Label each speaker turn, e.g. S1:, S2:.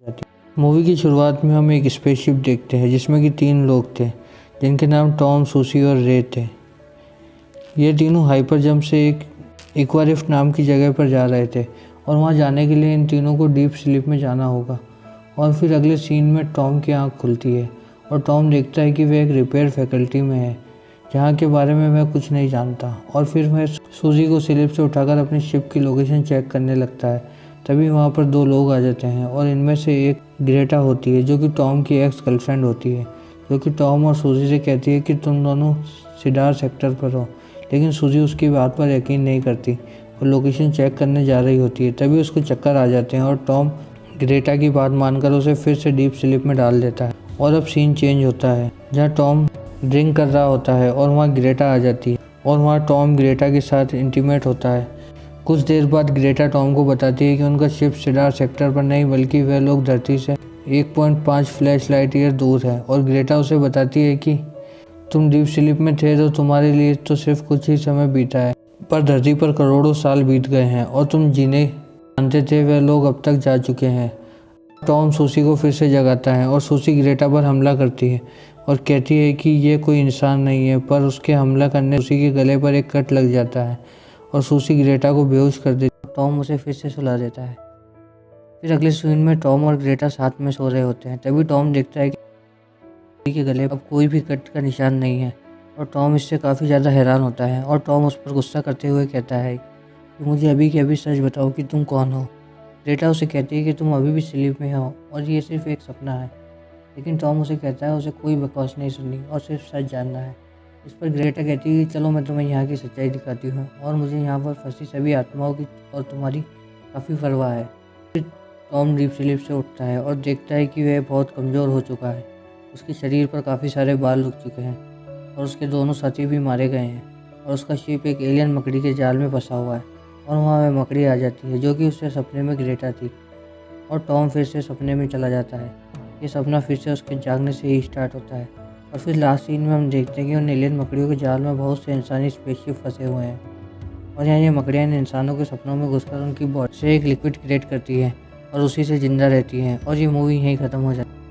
S1: Movie की शुरुआत में हम एक स्पेसशिप देखते हैं जिसमें कि 3 लोग थे जिनके नाम टॉम, सूसी और रे थे। ये तीनों हाइपर जंप से एक एक्वारिफ्ट नाम की जगह पर जा रहे थे और वहां जाने के लिए इन तीनों को डीप स्लीप में जाना होगा। और फिर अगले सीन में टॉम की आंख खुलती है और टॉम देखता है कि वह एक रिपेयर फैकल्टी में है जहाँ के बारे में वह कुछ नहीं जानता। और फिर वह सूजी को स्लिप से उठाकर अपनी शिप की लोकेशन चेक करने लगता है। तभी वहाँ पर 2 लोग आ जाते हैं और इनमें से एक ग्रेटा होती है जो कि टॉम की एक्स गर्लफ्रेंड होती है, जो कि टॉम और सूजी से कहती है कि तुम दोनों सिडार सेक्टर पर हो। लेकिन सूजी उसकी बात पर यकीन नहीं करती और लोकेशन चेक करने जा रही होती है। तभी उसको चक्कर आ जाते हैं और टॉम ग्रेटा की बात मानकर उसे फिर से डीप स्लीप में डाल देता है। और अब सीन चेंज होता है जहाँ टॉम ड्रिंक कर रहा होता है और वहाँ ग्रेटा आ जाती है और वहाँ टॉम ग्रेटा के साथ इंटीमेट होता है। कुछ देर बाद ग्रेटा टॉम को बताती है कि उनका शिप सिडार सेक्टर पर नहीं बल्कि वह लोग धरती से 1.5 फ्लैश लाइट ईयर दूर है। और ग्रेटा उसे बताती है कि तुम डीप स्लीप में थे तो तुम्हारे लिए तो सिर्फ कुछ ही समय बीता है, पर धरती पर करोड़ों साल बीत गए हैं और तुम जिन्हें जानते थे वह लोग अब तक जा चुके हैं। टॉम सूसी को फिर से जगाता है और सूसी ग्रेटा पर हमला करती है और कहती है कि ये कोई इंसान नहीं है, पर उसके हमला करने सूसी के गले पर एक कट लग जाता है और सूसी ग्रेटा को बेहोश कर देती है। टॉम उसे फिर से सुला देता है। फिर अगले सीन में टॉम और ग्रेटा साथ में सो रहे होते हैं। तभी टॉम देखता है कि के गले अब कोई भी कट का निशान नहीं है और टॉम इससे काफ़ी ज़्यादा हैरान होता है। और टॉम उस पर गुस्सा करते हुए कहता है कि मुझे अभी के अभी सच बताओ कि तुम कौन हो। ग्रेटा उसे कहती है कि तुम अभी भी स्लीप में हो और ये सिर्फ एक सपना है। लेकिन टॉम उसे कहता है उसे कोई बकवास नहीं सुननी और सिर्फ सच जानना है। इस पर ग्रेटा कहती है कि चलो मैं तुम्हें यहाँ की सच्चाई दिखाती हूँ और मुझे यहाँ पर फंसी सभी आत्माओं की और तुम्हारी काफ़ी परवाह है। फिर टॉम डीप स्लीप से उठता है और देखता है कि वह बहुत कमज़ोर हो चुका है। उसके शरीर पर काफ़ी सारे बाल रुक चुके हैं और उसके दोनों साथी भी मारे गए हैं और उसका शिप एक एलियन मकड़ी के जाल में फंसा हुआ है। और वहाँ वह मकड़ी आ जाती है जो कि उससे सपने में ग्रेटा थी और टॉम फिर से सपने में चला जाता है। ये सपना फिर से उसके जागने से ही स्टार्ट होता है। और फिर लास्ट सीन में हम देखते हैं कि उन एलियन मकड़ियों के जाल में बहुत से इंसानी स्पेसशिप फंसे हुए हैं और यहाँ ये मकड़ियाँ इन इंसानों के सपनों में घुसकर उनकी बॉडी से एक लिक्विड क्रिएट करती है और उसी से जिंदा रहती हैं। और ये मूवी यहीं ख़त्म हो जाती है।